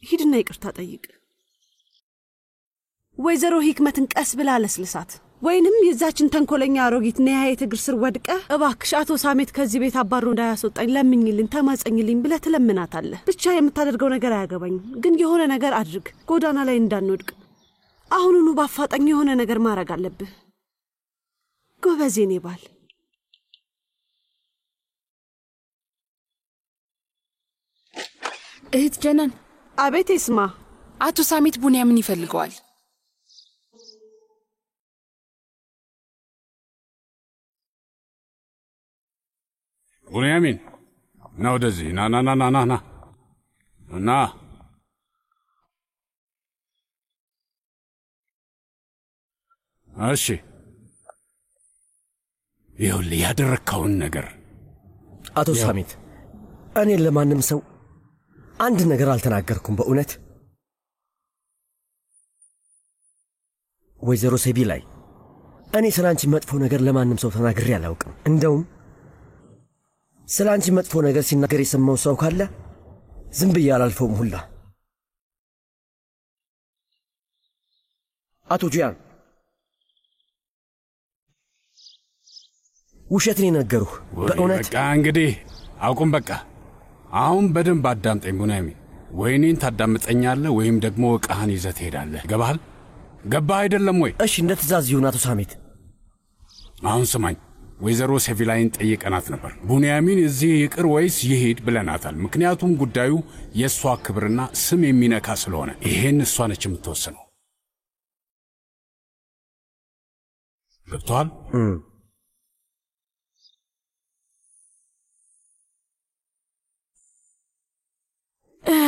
ሂድና ይቅርታ ጠይቅ ወይዘሮ ሂክመትን ቀስ ብላ ለስልሳት ወይንም የዛችን ተንኮለኛ አሮጊት ነያየት እግር ስር ወድቀ እባክሽ አቶ ሳሜት ከዚህ ቤት አባሮ እንዳያስወጣኝ ለምኝልኝ ተማጸኝልኝ ብለ ትለምናታለህ ብቻ የምታደርገው ነገር አያገባኝም ግን የሆነ ነገር አድርግ ጎዳና ላይ እንዳንወድቅ አሁኑኑ ባፋጣኝ የሆነ ነገር ማድረግ አለብህ ጎበዝ የኔ ባል እህት ጀናን አቤት እስማ አቶ ሳሜት ቡንያምን ይፈልገዋል ቡንያሚን ና ወደዚህ ና እሺ ይኸውልህ ያደረግከውን ነገር አቶ ሳሜት እኔ ለማንም ሰው አንድ ነገር አልተናገርኩም በእውነት ወይዘሮ ሴቢ ላይ እኔ ስላንቺ መጥፎ ነገር ለማንም ሰው ተናግሬ አላውቅም እንደውም ስላንቺ መጥፎ ነገር ሲናገር የሰማው ሰው ካለ ዝም ብዬ አላልፈውም ሁላ አቶ ጂያን ውሸት ነው ነገሩህ በእውነት በቃ እንግዲህ አውቁም በቃ አሁን በደንብ አዳምጠኝ ቡንያሚን ወይኔን ታዳምጠኛለህ ወይም ደግሞ ዕቃህን ይዘህ ትሄዳለህ ገባህ አይደለም ወይ እሺ እንደ ትእዛዝ ይሁን አቶ ሳሜት አሁን ስማኝ ወይዘሮ ሴቪላይን ጠይቀናት ነበር ቡንያሚን እዚህ ይቅር ወይስ ይሄድ ብለናታል ምክንያቱም ጉዳዩ የእሷ ክብርና ስም የሚነካ ስለሆነ ይሄን እሷ ነች የምትወስነው ገብቶሃል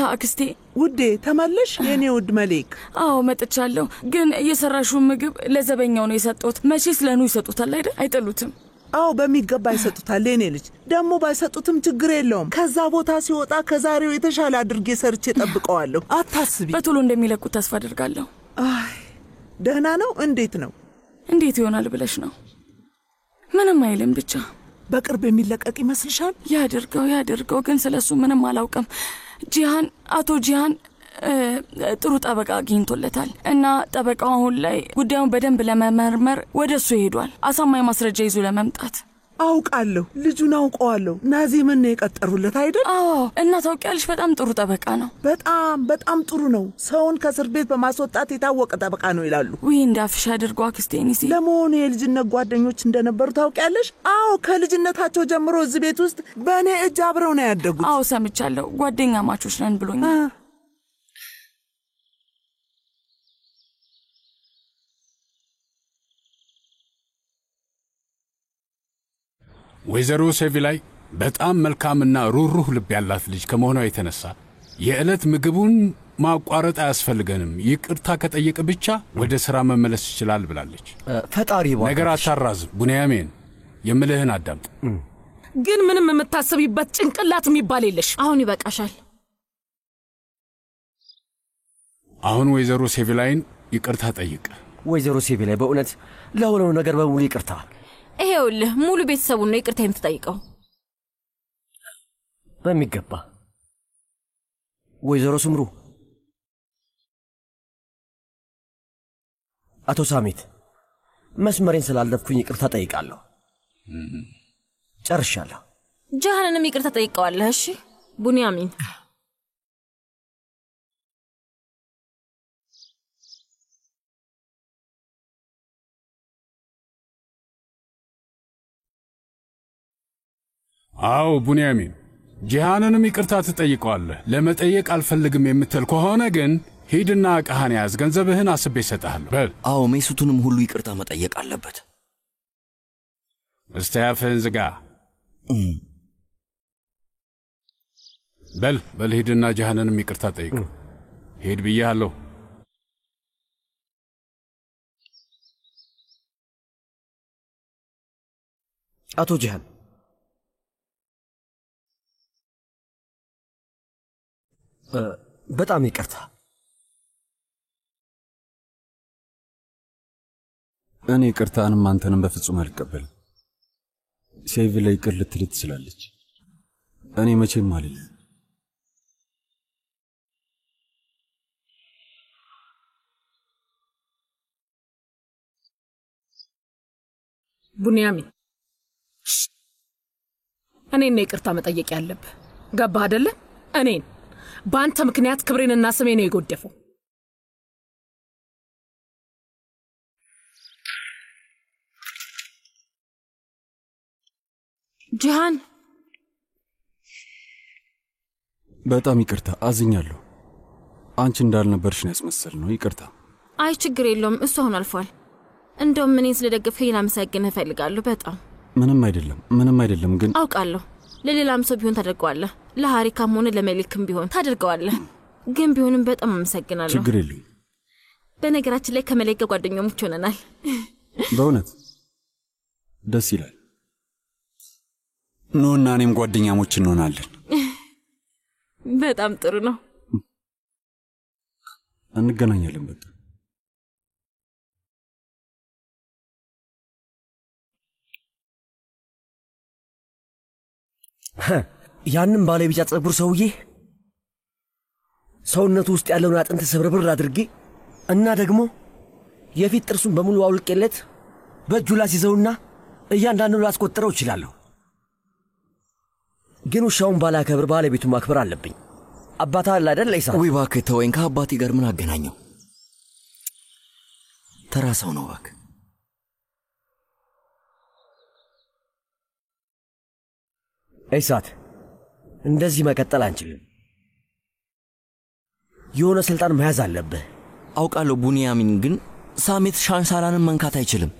አክስቴ ውዴ ተመለሽ የኔ ውድ መሌክ አዎ መጥቻለሁ ግን እየሰራሽው ምግብ ለዘበኛው ነው የሰጡት መቼስ ለኑ ይሰጡታል አይደል አይጠሉትም አዎ በሚገባ ይሰጡታል የኔ ልጅ ደሞ ባይሰጡትም ችግር የለውም ከዛ ቦታ ሲወጣ ከዛሬው የተሻለ አድርጌ ሰርቼ ጠብቀዋለሁ አታስቢ በቶሎ እንደሚለቁት ተስፋ አደርጋለሁ አይ ደህና ነው እንዴት ይሆናል ብለሽ ነው ምንም አይልም ብቻ በቅርብ የሚለቀቅ ይመስልሻል ያደርገው ግን ስለሱ ምንም አላውቅም ጂሃን አቶ ጂሃን ጥሩ ጠበቃ አግኝቶለታል እና ጠበቃው አሁን ላይ ጉዳዩን በደንብ ለመመርመር ወደሱ ሄዷል አሳማኝ ማስረጃ ይዞ ለመምጣት አውቃለሁ ልጁን አውቀዋለሁ ናዚምን ነው የቀጠሩለት አይደል አዎ እና ታውቂያለሽ በጣም ጥሩ ጠበቃ ነው በጣም ጥሩ ነው ሰውን ከእስር ቤት በማስወጣት የታወቀ ጠበቃ ነው ይላሉ ወይ እንዳፍሽ አድርጎ አክስቴኒሲ ለመሆኑ የልጅነት ጓደኞች እንደነበሩ ታውቂያለሽ አዎ ከልጅነታቸው ጀምሮ እዚህ ቤት ውስጥ በእኔ እጅ አብረው ነው ያደጉት አዎ ሰምቻለሁ ጓደኛ ማቾች ነን ብሎኛል ወይዘሮ ሴቪላይ በጣም መልካምና ሩህሩህ ልብ ያላት ልጅ ከመሆኗ የተነሳ የዕለት ምግቡን ማቋረጥ አያስፈልገንም ይቅርታ ከጠየቀ ብቻ ወደ ሥራ መመለስ ይችላል ብላለች ፈጣሪ ይባርክ ነገር አታራዝም ቡንያሚን የምልህን አዳምጥ ግን ምንም የምታስቢበት ጭንቅላት የሚባል የለሽ አሁን ይበቃሻል አሁን ወይዘሮ ሴቪላይን ይቅርታ ጠይቅ ወይዘሮ ሴቪላይ በእውነት ለሆነው ነገር በሙሉ ይቅርታ ይሄውልህ ሙሉ ቤተሰቡን ነው ይቅርታ የምትጠይቀው በሚገባ ወይዘሮ ስምሩ አቶ ሳሜት መስመሬን ስላለፍኩኝ ይቅርታ ጠይቃለሁ ጨርሻለሁ ጃሃንንም ይቅርታ ጠይቀዋለህ እሺ ቡንያሚን አዎ ቡንያሚን ጂሃንንም ይቅርታ ትጠይቀዋለህ ለመጠየቅ አልፈልግም የምትል ከሆነ ግን ሂድና ዕቃህን ያዝ ገንዘብህን አስቤ እሰጥሃለሁ በል አዎ ሜሱቱንም ሁሉ ይቅርታ መጠየቅ አለበት እስቲ አፍህን ዝጋ በል ሂድና ጂሃንንም ይቅርታ ጠይቅ ሂድ ብያለሁ አቶ ጂሃን በጣም ይቅርታ እኔ ይቅርታንም አንተንም በፍጹም አልቀበልም ሴቪ ላይ ይቅር ልትል ትችላለች እኔ መቼም አልልም ቡንያሚን እኔን ነው ይቅርታ መጠየቅ ያለብህ። ገባህ አይደለ? እኔን በአንተ ምክንያት ክብሬንና ስሜን ነው የጎደፈው። ጂሃን በጣም ይቅርታ፣ አዝኛለሁ። አንቺ እንዳልነበርሽ ነው ያስመሰልነው። ይቅርታ። አይ ችግር የለውም፣ እሱ አሁን አልፏል። እንደውም እኔን ስለደገፍከኝ ላመሰግንህ እፈልጋለሁ በጣም። ምንም አይደለም፣ ምንም አይደለም። ግን አውቃለሁ ለሌላም ሰው ቢሆን ታደርገዋለህ፣ ለሃሪካም ሆነ ለመሊክም ቢሆን ታደርገዋለህ። ግን ቢሆንም በጣም አመሰግናለሁ። ችግር የለም። በነገራችን ላይ ከመሊክ ጋር ጓደኞች ሆነናል። በእውነት ደስ ይላል። ኑና እኔም ጓደኛሞች እንሆናለን። በጣም ጥሩ ነው። እንገናኛለን በቃ። ያንን ባለ ቢጫ ጸጉር ሰውዬ ሰውነቱ ውስጥ ያለውን አጥንት ስብርብር አድርጌ እና ደግሞ የፊት ጥርሱን በሙሉ አውልቄለት በእጁ ላስይዘውና እያንዳንዱን ላስቆጥረው እችላለሁ። ግን ውሻውን ባላከብር ባለቤቱን ማክበር አለብኝ። አባታ አለ አይደል? ኢሳ ወይ እባክህ ተወኝ። ከአባቴ ጋር ምን አገናኘው? ተራ ሰው ነው እባክህ። ኢሳት እንደዚህ መቀጠል አንችልም። የሆነ ስልጣን መያዝ አለብህ። አውቃለሁ ቡንያሚን፣ ግን ሳሜት ሻንሳላንን መንካት አይችልም።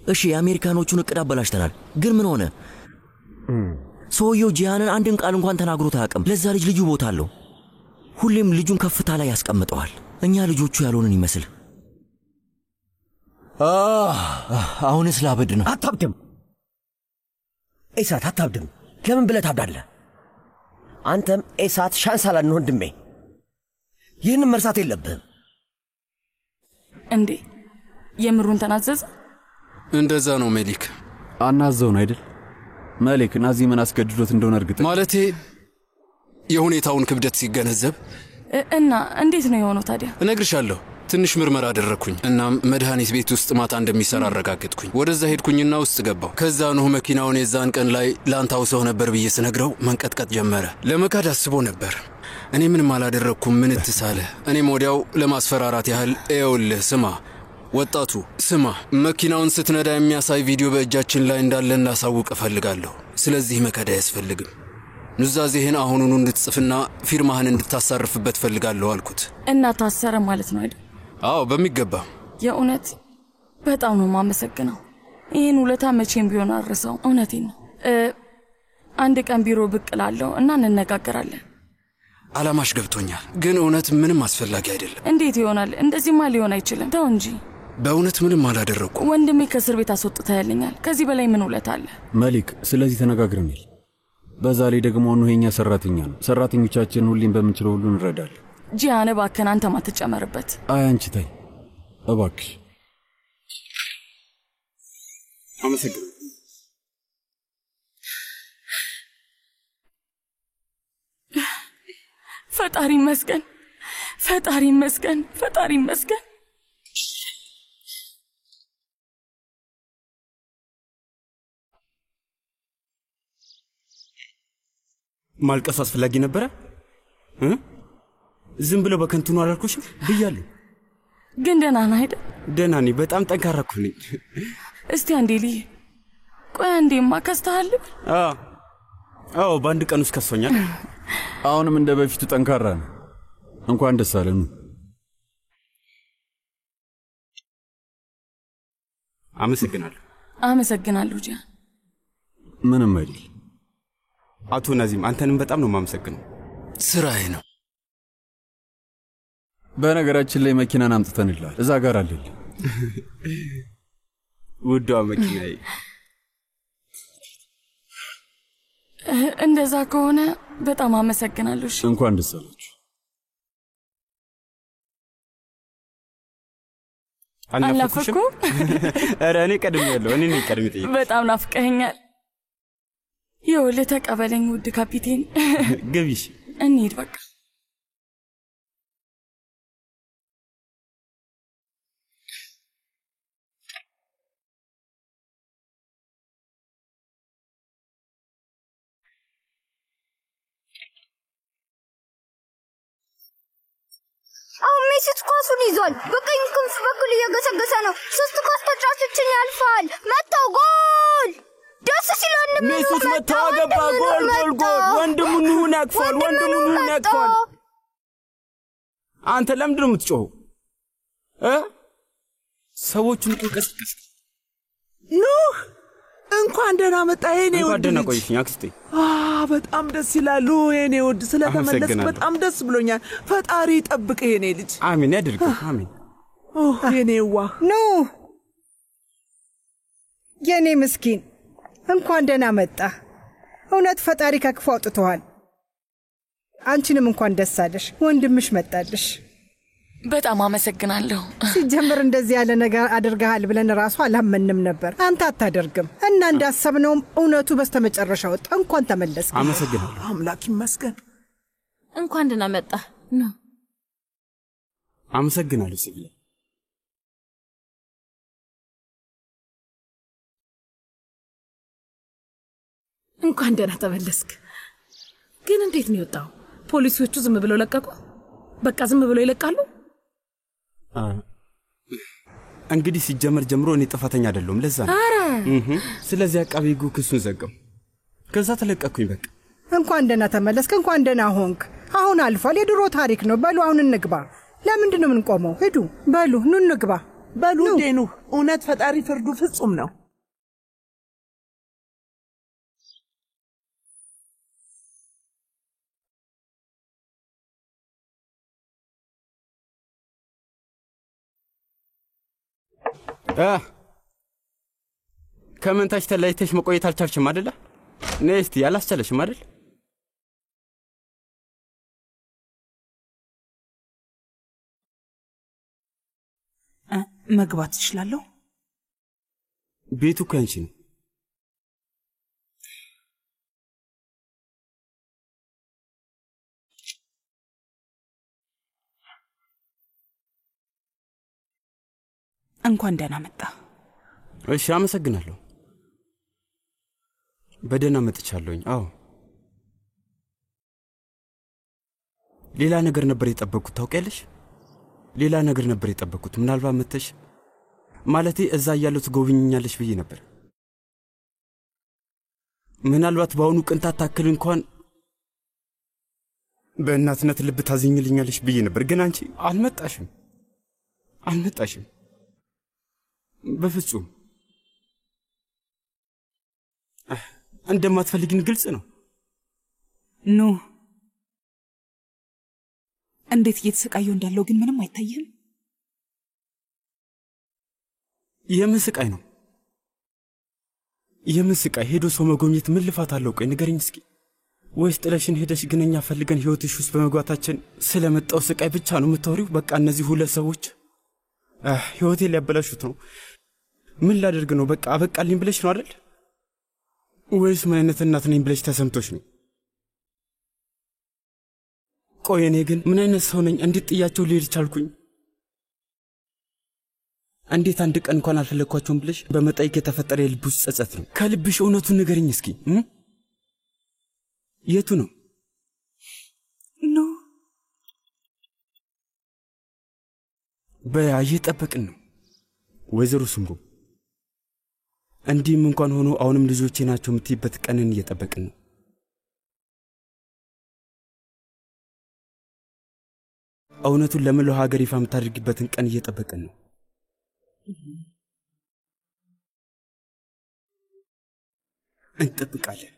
እሺ የአሜሪካኖቹን እቅድ አበላሽተናል፣ ግን ምን ሆነ? ሰውየው ጂሃንን አንድም ቃል እንኳን ተናግሮት አያውቅም። ለዛ ልጅ ልዩ ቦታ አለው። ሁሌም ልጁን ከፍታ ላይ ያስቀምጠዋል። እኛ ልጆቹ ያልሆንን ይመስል። አሁንስ ላበድ ነው። አታብድም ኢሳት፣ አታብድም። ለምን ብለህ ታብዳለህ? አንተም ኢሳት ሻንሳላን ወንድሜ፣ ይህንን መርሳት የለብህም። እንዴ የምሩን ተናዘዘ? እንደዛ ነው ሜሊክ። አናዘውን አይደል? መሊክ ናዚ ምን አስገድዶት እንደሆነ እርግጥ ማለቴ የሁኔታውን ክብደት ሲገነዘብ እና እንዴት ነው የሆነው ታዲያ? እነግርሻለሁ። ትንሽ ምርመራ አደረግኩኝ። እናም መድኃኒት ቤት ውስጥ ማታ እንደሚሰራ አረጋግጥኩኝ። ወደዛ ሄድኩኝና ውስጥ ገባው። ከዛ ኑህ መኪናውን የዛን ቀን ላይ ላንታው ሰው ነበር ብዬ ስነግረው መንቀጥቀጥ ጀመረ። ለመካድ አስቦ ነበር። እኔ ምንም አላደረግኩም። ምን ትሳለ? እኔም ወዲያው ለማስፈራራት ያህል ኤውልህ ስማ ወጣቱ ስማ፣ መኪናውን ስትነዳ የሚያሳይ ቪዲዮ በእጃችን ላይ እንዳለ እናሳውቅ እፈልጋለሁ። ስለዚህ መካድ አያስፈልግም። ኑዛዜህን አሁኑኑ እንድትጽፍና ፊርማህን እንድታሳርፍበት ፈልጋለሁ አልኩት። እና ታሰረ ማለት ነው አይደል? አዎ በሚገባ። የእውነት በጣም ነው የማመሰግነው። ይህን ውለታ መቼም ቢሆን አልረሳውም። እውነቴን ነው። አንድ ቀን ቢሮ ብቅ እላለሁ እና እንነጋገራለን። አላማሽ ገብቶኛል፣ ግን እውነት ምንም አስፈላጊ አይደለም። እንዴት ይሆናል? እንደዚህማ ሊሆን አይችልም። ተው እንጂ። በእውነት ምንም አላደረግኩም። ወንድሜ ከእስር ቤት አስወጥተህልኛል። ከዚህ በላይ ምን ውለታ አለ? መሊክ፣ ስለዚህ ተነጋግረናል። በዛ ላይ ደግሞ ኑህ የኛ ሰራተኛ ነው። ሰራተኞቻችን ሁሌም በምንችለው ሁሉ እንረዳለን። ጂሃን እባክህን አንተ ማትጨመርበት። አይ አንቺ ተይ እባክሽ። አመሰግናለሁ። ፈጣሪ ይመስገን፣ ፈጣሪ ይመስገን፣ ፈጣሪ ይመስገን። ማልቀሱ አስፈላጊ ነበረ? ዝም ብለው በከንቱ ነው አላልኩሽም ብያለሁ። ግን ደህና ነህ አይደል? ደህና ነኝ። በጣም ጠንካራ እኮ ነኝ። እስቲ አንዴ ልይ። ቆይ አንዴማ ከስተሃል። አዎ በአንድ ቀን ውስጥ ከሶኛል። አሁንም እንደ በፊቱ ጠንካራ ነው። እንኳን ደስ አለን። አመሰግናለሁ። አመሰግናለሁ ጂሃን። ምንም አይደል። አቶ ናዚም አንተንም በጣም ነው የማመሰግነው። ስራዬ ነው። በነገራችን ላይ መኪናን አምጥተንልሃል። እዛ ጋር አለልህ። ውዷ መኪናዬ። እንደዛ ከሆነ በጣም አመሰግናለሁ። እንኳን ደስ አላችሁ። አልናፈኩም? ኧረ እኔ ቀድሜያለሁ። እኔ ነኝ ቀድሜ ጠየቅ። በጣም ናፍቀኸኛል። ይኸውልህ ተቀበለኝ ውድ ካፒቴን። ግቢሽ። እንሂድ በቃ። ሜሲት ኳሱን ይዟል። በቀኝ ክንፍ በኩል እየገሰገሰ ነው። 3 ኳስ ተጫዋቾችን ያልፋል። መታው! ጎል! ደስ ሲል ሜሲት መታው! ገባ! ጎል! ጎል! ጎል! ወንድሙን ያቅፋል። ወንድሙን ያቅፋል። አንተ ለምንድን ነው የምትጮኸው? ሰዎቹን ቀስቀስ። ኑህ እንኳን ደህና መጣ የኔ ውድ። እንኳን ደህና ቆይሽኝ አክስቴ። በጣም ደስ ይላል የኔ ውድ። ስለተመለስክ በጣም ደስ ብሎኛል። ፈጣሪ ይጠብቅ የኔ ልጅ። አሜን ያድርግ። አሜን። የኔዋ ኑህ የኔ ምስኪን እንኳን ደህና መጣ። እውነት ፈጣሪ ከክፉ አውጥቶሃል። አንቺንም እንኳን ደስ አለሽ። ወንድምሽ መጣልሽ። በጣም አመሰግናለሁ። ሲጀምር እንደዚህ ያለ ነገር አድርገሃል ብለን ራሱ አላመንም ነበር። አንተ አታደርግም እና እንዳሰብነውም እውነቱ በስተመጨረሻ ወጣ። እንኳን ተመለስክ። አመሰግናለሁ። አምላክ ይመስገን። እንኳን ደህና መጣ ነው። አመሰግናለሁ ሲቪላ። እንኳን ደህና ተመለስክ። ግን እንዴት ነው የወጣው? ፖሊሶቹ ዝም ብለው ለቀቁ? በቃ ዝም ብለው ይለቃሉ? እንግዲህ ሲጀመር ጀምሮ እኔ ጥፋተኛ አይደለሁም። ለዛ ነው። ስለዚህ አቃቤ ሕጉ ክሱን ዘጋው። ከዛ ተለቀቅኩኝ። በቃ እንኳን ደህና ተመለስክ። እንኳን ደህና ሆንክ። አሁን አልፏል። የድሮ ታሪክ ነው። በሉ አሁን እንግባ። ለምንድን ነው የምንቆመው? ሂዱ። በሉ ኑ እንግባ። በሉ ዴኑ። እውነት ፈጣሪ ፍርዱ ፍጹም ነው። ከመንታች ተለያይተሽ መቆየት አልቻልሽም አይደለ? ነይ እስቲ። ያላስቻለሽም አይደል? መግባት እችላለሁ? ቤቱ እኮ ያንቺ ነው። እንኳን ደህና መጣ። እሺ አመሰግናለሁ። በደህና መጥቻለሁኝ። አዎ ሌላ ነገር ነበር የጠበቅኩት ታውቂያለሽ? ሌላ ነገር ነበር የጠበቅኩት። ምናልባት መተሽ ማለቴ እዛ እያለሁ ትጎብኝኛለሽ ብዬ ነበር። ምናልባት በአሁኑ ቅንጣት ታክል እንኳን በእናትነት ልብ ታዝኝልኛለሽ ብዬ ነበር። ግን አንቺ አልመጣሽም። በፍጹም እንደማትፈልጊን ግልጽ ነው። ኑ እንዴት እየተሰቃየሁ እንዳለው ግን ምንም አይታየም። የምን ስቃይ ነው? የምን ስቃይ? ሄዶ ሰው መጎብኘት ምን ልፋት አለው? ቆይ ንገረኝ እስኪ። ወይስ ጥለሽን ሄደሽ ግነኛ ፈልገን ህይወትሽ ውስጥ በመግባታችን ስለመጣው ስቃይ ብቻ ነው የምታወሪው? በቃ እነዚህ ሁለት ሰዎች ህይወቴን ሊያበላሹት ነው። ምን ላደርግ ነው? በቃ አበቃልኝ ብለሽ ነው አይደል? ወይስ ምን አይነት እናት ነኝ ብለሽ ተሰምቶሽ ነው? ቆይ እኔ ግን ምን አይነት ሰው ነኝ? እንዴት ጥያቸው ልሄድ ቻልኩኝ? እንዴት አንድ ቀን እንኳን አልፈለግኳቸውም ብለሽ በመጠየቅ የተፈጠረ የልብ ውስጥ ጸጸት ነው። ከልብሽ እውነቱን ንገርኝ እስኪ። የቱ ነው? ኖ በያ እየጠበቅን ነው ወይዘሮ ስምሩ። እንዲህም እንኳን ሆኖ አሁንም ልጆቼ ናቸው የምትይበት ቀንን እየጠበቅን ነው። እውነቱን ለመላው ሀገር ይፋ የምታደርጊበትን ቀን እየጠበቅን ነው። እንጠብቃለን።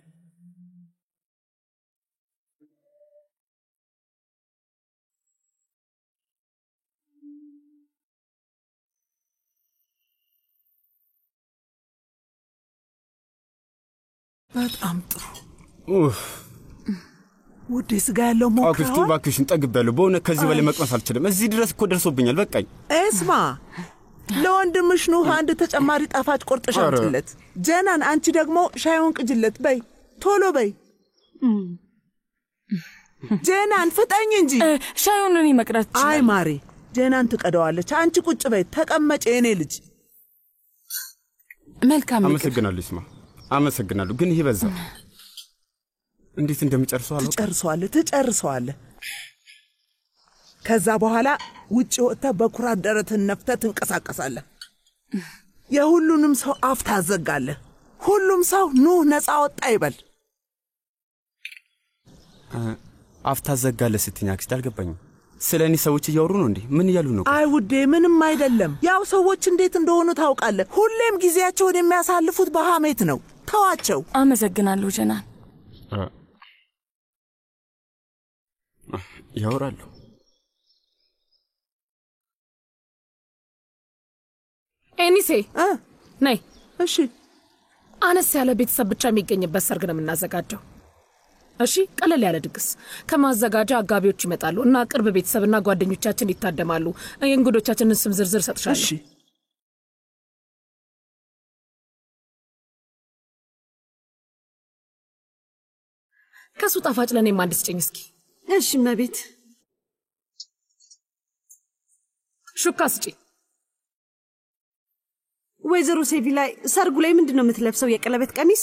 በጣም ጥሩ። ውዴ ስጋ ያለው አክስቱ እባክሽን ጠግቤያለሁ። በእውነት ከዚህ በላይ መቅመስ አልችልም። እዚህ ድረስ እኮ ደርሶብኛል። በቃኝ። እስማ ለወንድምሽ ኑህ አንድ ተጨማሪ ጣፋጭ ቆርጠሽ አምጪለት። ጀናን አንቺ ደግሞ ሻዩን ቅጅለት። በይ ቶሎ በይ። ጀናን ፍጠኝ እንጂ። ሻዩን እኔ መቅዳት ይችላል። አይ ማሬ፣ ጀናን ትቀደዋለች። አንቺ ቁጭ በይ፣ ተቀመጭ የኔ ልጅ። መልካም። አመሰግናለሁ ይስማ፣ አመሰግናለሁ። ግን ይሄ በዛ። እንዴት እንደምጨርሰው አላውቅም። ትጨርሰዋለህ። ከዛ በኋላ ውጪ ወጥተህ በኩራት ደረትን ነፍተህ ትንቀሳቀሳለህ። የሁሉንም ሰው አፍ ታዘጋለህ። ሁሉም ሰው ኑ ነፃ ወጣ ይበል። አፍ ታዘጋለህ ስትኝ አክስቴ አልገባኝም። ስለ እኔ ሰዎች እያወሩ ነው እንዴ? ምን እያሉ ነው? አይ ውዴ ምንም አይደለም። ያው ሰዎች እንዴት እንደሆኑ ታውቃለህ። ሁሌም ጊዜያቸውን የሚያሳልፉት በሐሜት ነው። ተዋቸው። አመሰግናለሁ ጀናን። ያወራሉ። ኤኒሴ ነይ። እሺ። አነስ ያለ ቤተሰብ ብቻ የሚገኝበት ሰርግ ነው የምናዘጋጀው። እሺ፣ ቀለል ያለ ድግስ። ከማዘጋጃ አጋቢዎች ይመጣሉ እና ቅርብ ቤተሰብና ጓደኞቻችን ይታደማሉ። የእንግዶቻችንን ስም ዝርዝር ሰጥሻለሁ። እሺ። ከሱ ጣፋጭ ለእኔም አንድ ስጭኝ እስኪ። እሺ እመቤት። ሹካ ስጪ። ወይዘሮ ሴቪ ላይ ሰርጉ ላይ ምንድን ነው የምትለብሰው? የቀለበት ቀሚስ?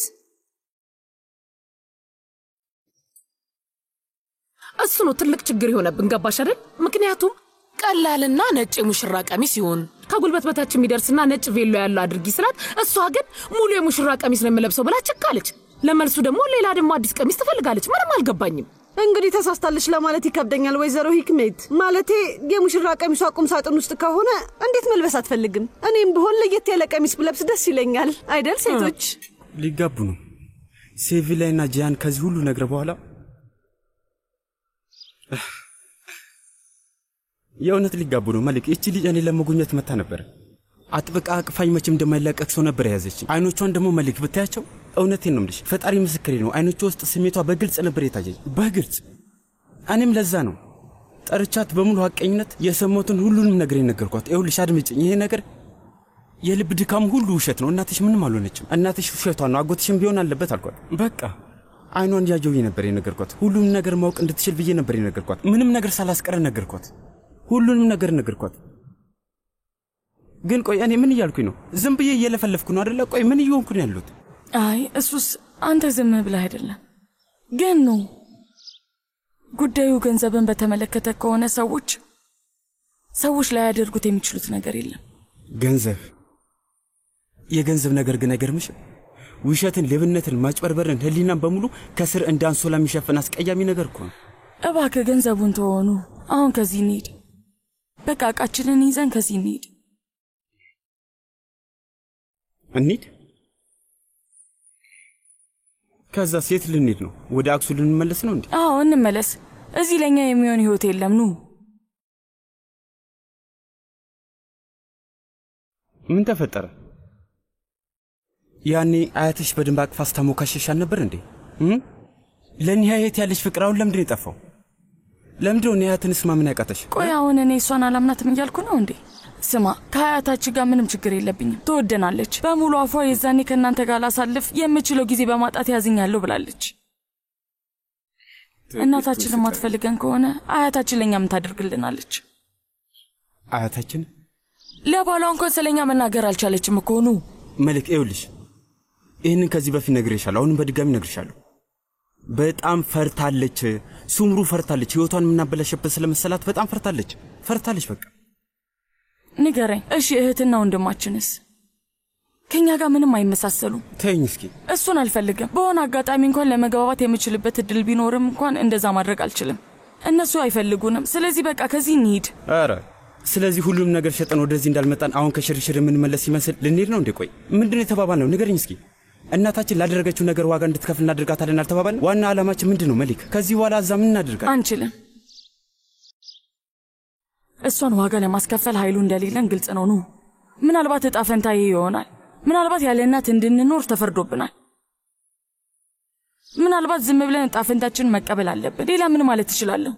እሱ ነው ትልቅ ችግር የሆነብን። ገባሽ አይደል? ምክንያቱም ቀላልና ነጭ የሙሽራ ቀሚስ ይሁን ከጉልበት በታች የሚደርስና ነጭ ቬሎ ያለው አድርጊ ስላት፣ እሷ ግን ሙሉ የሙሽራ ቀሚስ ነው የምለብሰው ብላ ቸካለች። ለመልሱ ደግሞ ሌላ ደግሞ አዲስ ቀሚስ ትፈልጋለች። ምንም አልገባኝም። እንግዲህ ተሳስታለች ለማለት ይከብደኛል ወይዘሮ ሂክሜት። ማለቴ የሙሽራ ቀሚሷ ቁም ሳጥን ውስጥ ከሆነ እንዴት መልበስ አትፈልግም? እኔም ብሆን ለየት ያለ ቀሚስ ብለብስ ደስ ይለኛል አይደል? ሴቶች ሊጋቡ ነው። ሴቪ ላይና ጂያን ከዚህ ሁሉ ነገር በኋላ የእውነት ሊጋቡ ነው። መልክ እቺ ልጅ እኔ ለመጎኘት መታ ነበር። አጥብቃ አቅፋኝ መቼም እንደማይላቀቅ ሰው ነበር የያዘችኝ። አይኖቿን ደግሞ መልክ ብታያቸው እውነቴን ነው የምልሽ፣ ፈጣሪ ምስክሬ ነው። አይኖቿ ውስጥ ስሜቷ በግልጽ ነበር የታየኝ፣ በግልጽ። እኔም ለዛ ነው ጠርቻት በሙሉ ሐቀኝነት የሰማሁትን ሁሉንም ነገር የነገርኳት። ይኸውልሽ አድምጪኝ፣ ይሄ ነገር የልብ ድካም ሁሉ ውሸት ነው። እናትሽ ምንም አልሆነችም። እናትሽ ውሸቷ ነው። አጎትሽም ቢሆን አለበት አልኳት። በቃ አይኗን ያየው ነበር የነገርኳት። ሁሉም ነገር ማወቅ እንድትችል ብዬ ነበር የነገርኳት። ምንም ነገር ሳላስቀረ ነገርኳት። ሁሉንም ነገር ነገርኳት። ግን ቆይ እኔ ምን እያልኩኝ ነው? ዝም ብዬ እየለፈለፍኩ ነው አይደለ? ቆይ ምን እየሆንኩ ነው ያሉት? አይ እሱስ አንተ ዝም ብለህ አይደለም። ግን ነው ጉዳዩ ገንዘብን በተመለከተ ከሆነ ሰዎች ላይ ያደርጉት የሚችሉት ነገር የለም። ገንዘብ፣ የገንዘብ ነገር ግን አይገርምሽም? ውሸትን፣ ሌብነትን፣ ማጭበርበርን፣ ህሊናን በሙሉ ከስር እንዳንሶላ የሚሸፍን አስቀያሚ ነገር እኮ ነው። እባክህ ገንዘቡን ተሆኑ። አሁን ከዚህ እንሂድ። በቃ ዕቃችንን ይዘን ከዚህ እንሂድ። እንሂድ? ከዛ ሴት ልንሄድ ነው? ወደ አክሱ ልንመለስ ነው እንዴ? አዎ እንመለስ። እዚህ ለኛ የሚሆን ህይወት የለም። ኑ። ምን ተፈጠረ? ያኔ አያትሽ በደንብ አቅፋ ስታሞካሸሽ አልነበር እንዴ? ለኒሃየት ያለሽ ፍቅር አሁን ለምንድን ነው የጠፋው? ለምንድን ነው ኒሃየትንስ ማመን ያቃተሽ? ቆይ አሁን እኔ እሷን አላምናትም እያልኩ ነው እንዴ? ስማ፣ ከአያታችን ጋር ምንም ችግር የለብኝም። ትወደናለች። በሙሉ አፏ የዛኔ ከእናንተ ጋር ላሳልፍ የምችለው ጊዜ በማጣት ያዝኛለሁ ብላለች። እናታችን የማትፈልገን ከሆነ አያታችን ለእኛ ምን ታደርግልናለች? አያታችን ለባሏ እንኳን ስለኛ መናገር አልቻለችም እኮ። ኑ መልክ፣ ይኸውልሽ ይህንን ከዚህ በፊት ነግሬሻለሁ። አሁንም በድጋሚ ነግሬሻለሁ። በጣም ፈርታለች። ሱምሩ ፈርታለች። ህይወቷን የምናበላሸበት ስለመሰላት በጣም ፈርታለች። በቃ ንገረኝ እሺ። እህትና ወንድማችንስ? ከኛ ጋር ምንም አይመሳሰሉም። ተይኝ እስኪ። እሱን አልፈልግም። በሆነ አጋጣሚ እንኳን ለመግባባት የምችልበት እድል ቢኖርም እንኳን እንደዛ ማድረግ አልችልም። እነሱ አይፈልጉንም። ስለዚህ በቃ ከዚህ እንሂድ። ኧረ ስለዚህ ሁሉም ነገር ሸጠን ወደዚህ እንዳልመጣን አሁን ከሽርሽር የምንመለስ ይመስል ልንሄድ ነው እንዴ? ቆይ ምንድነው የተባባልነው? ንገረኝ እስኪ። እናታችን ላደረገችው ነገር ዋጋ እንድትከፍል እናድርጋታለን አልተባባልን? ዋና ዓላማችን ምንድነው መሊክ? ከዚህ በኋላ እዛ ምን እናድርጋለን? አንችልም። እሷን ዋጋ ለማስከፈል ኃይሉ እንደሌለን ግልጽ ነው። ኑ ምናልባት እጣ ፈንታዬ ይሆናል። ምናልባት ያለ እናት እንድንኖር ተፈርዶብናል። ምናልባት ዝም ብለን እጣ ፈንታችንን መቀበል አለብን። ሌላ ምን ማለት እችላለሁ?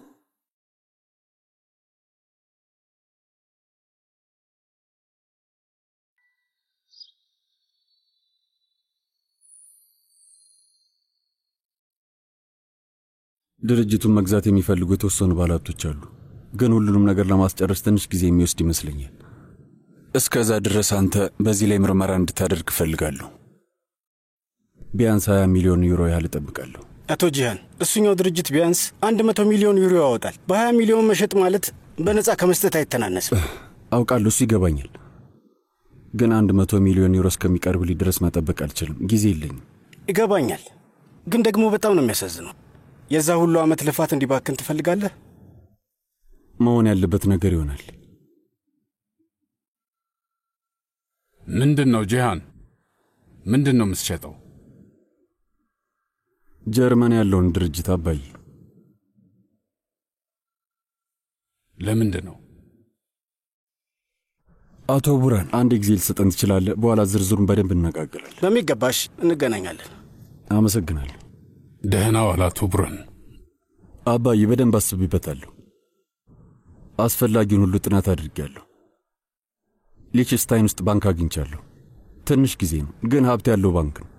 ድርጅቱን መግዛት የሚፈልጉ የተወሰኑ ባለሀብቶች አሉ። ግን ሁሉንም ነገር ለማስጨረስ ትንሽ ጊዜ የሚወስድ ይመስለኛል። እስከዛ ድረስ አንተ በዚህ ላይ ምርመራ እንድታደርግ እፈልጋለሁ። ቢያንስ 20 ሚሊዮን ዩሮ ያህል እጠብቃለሁ። አቶ ጂሃን፣ እሱኛው ድርጅት ቢያንስ 100 ሚሊዮን ዩሮ ያወጣል። በ20 ሚሊዮን መሸጥ ማለት በነፃ ከመስጠት አይተናነስም። አውቃለሁ፣ እሱ ይገባኛል። ግን 100 ሚሊዮን ዩሮ እስከሚቀርብልኝ ድረስ መጠበቅ አልችልም። ጊዜ የለኝም። ይገባኛል፣ ግን ደግሞ በጣም ነው የሚያሳዝነው። የዛ ሁሉ ዓመት ልፋት እንዲባክን ትፈልጋለህ? መሆን ያለበት ነገር ይሆናል። ምንድን ነው ጂሃን? ምንድን ነው የምትሸጠው? ጀርመን ያለውን ድርጅት አባዬ። ለምንድን ነው? አቶ ቡራን አንድ ጊዜ ልሰጠን ትችላለህ? በኋላ ዝርዝሩን በደንብ እንነጋገራለን። በሚገባሽ እንገናኛለን። አመሰግናለሁ። ደህና ዋል አቶ ቡራን። አባዬ በደንብ አስቤበታለሁ። አስፈላጊውን ሁሉ ጥናት አድርጌያለሁ። ሊችስታይን ውስጥ ባንክ አግኝቻለሁ። ትንሽ ጊዜ ነው፣ ግን ሀብት ያለው ባንክ ነው።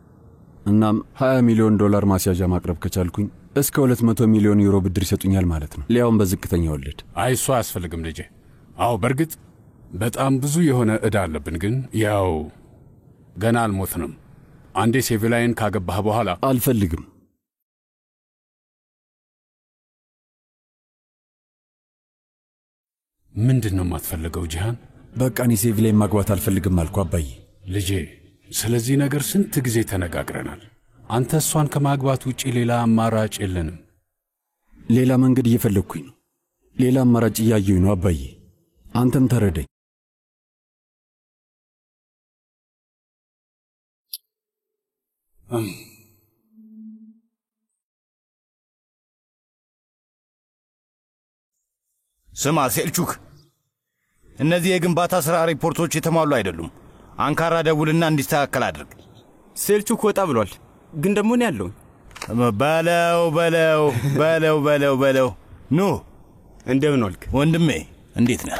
እናም 20 ሚሊዮን ዶላር ማስያዣ ማቅረብ ከቻልኩኝ እስከ 200 ሚሊዮን ዩሮ ብድር ይሰጡኛል ማለት ነው፣ ሊያውም በዝቅተኛ ወለድ። አይ እሱ አያስፈልግም ልጄ። አዎ በእርግጥ በጣም ብዙ የሆነ ዕዳ አለብን፣ ግን ያው ገና አልሞትንም። አንዴ ሴቪላይን ካገባህ በኋላ አልፈልግም። ምንድን ነው የማትፈልገው ጂሃን? በቃ እኔ ሴቪላይን ማግባት አልፈልግም አልኩ አባዬ። ልጄ ስለዚህ ነገር ስንት ጊዜ ተነጋግረናል። አንተ እሷን ከማግባት ውጪ ሌላ አማራጭ የለንም። ሌላ መንገድ እየፈለግኩኝ ነው። ሌላ አማራጭ እያየሁኝ ነው አባዬ። አንተም ተረዳኝ። ስማ ሴልቹክ፣ እነዚህ የግንባታ ሥራ ሪፖርቶች የተሟሉ አይደሉም። አንካራ ደውልና እንዲስተካከል አድርግ። ሴልቹክ ወጣ ብሏል፣ ግን ደግሞ እኔ ያለሁኝ። በለው ኑ። እንደምን ዋልክ ወንድሜ? እንዴት ነህ?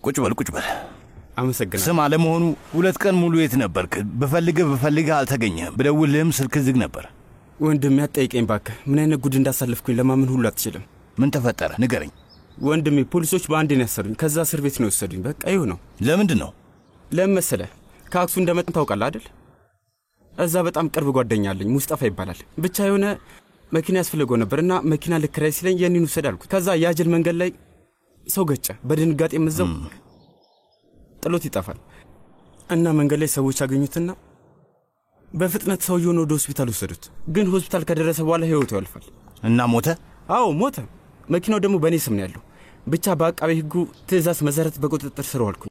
ቁጭ በል። አመሰግናለሁ። ስማ፣ ለመሆኑ 2 ቀን ሙሉ የት ነበርክ? ብፈልግህ አልተገኘህም። ብደውልህም ስልክ ዝግ ነበር። ወንድሜ አትጠይቀኝ ባክህ። ምን አይነት ጉድ እንዳሳለፍኩኝ ለማመን ሁሉ አትችልም። ምን ተፈጠረ? ንገረኝ። ወንድሜ ፖሊሶች በአንድ ነው ያሰሩኝ። ከዛ እስር ቤት ነው የወሰዱኝ። በቃ ይሁ ነው። ለምንድን ነው? ለምን መሰለህ? ከአክሱ እንደመጣን ታውቃለህ አይደል? እዛ በጣም ቅርብ ጓደኛ አለኝ፣ ሙስጠፋ ይባላል። ብቻ የሆነ መኪና ያስፈልገው ነበርና መኪና ልክራይ ሲለኝ የኔን ውሰድ አልኩት። ከዛ ያጅል መንገድ ላይ ሰው ገጨ። በድንጋጤ የምዘው ጥሎት ይጠፋል እና መንገድ ላይ ሰዎች አገኙትና በፍጥነት ሰውየውን ወደ ሆስፒታል ወሰዱት። ግን ሆስፒታል ከደረሰ በኋላ ህይወቱ ያልፋል። እና ሞተ? አዎ ሞተ። መኪናው ደግሞ በእኔ ስም ነው ያለው። ብቻ በአቃቤ ህጉ ትእዛዝ መሰረት በቁጥጥር ስር ዋልኩኝ።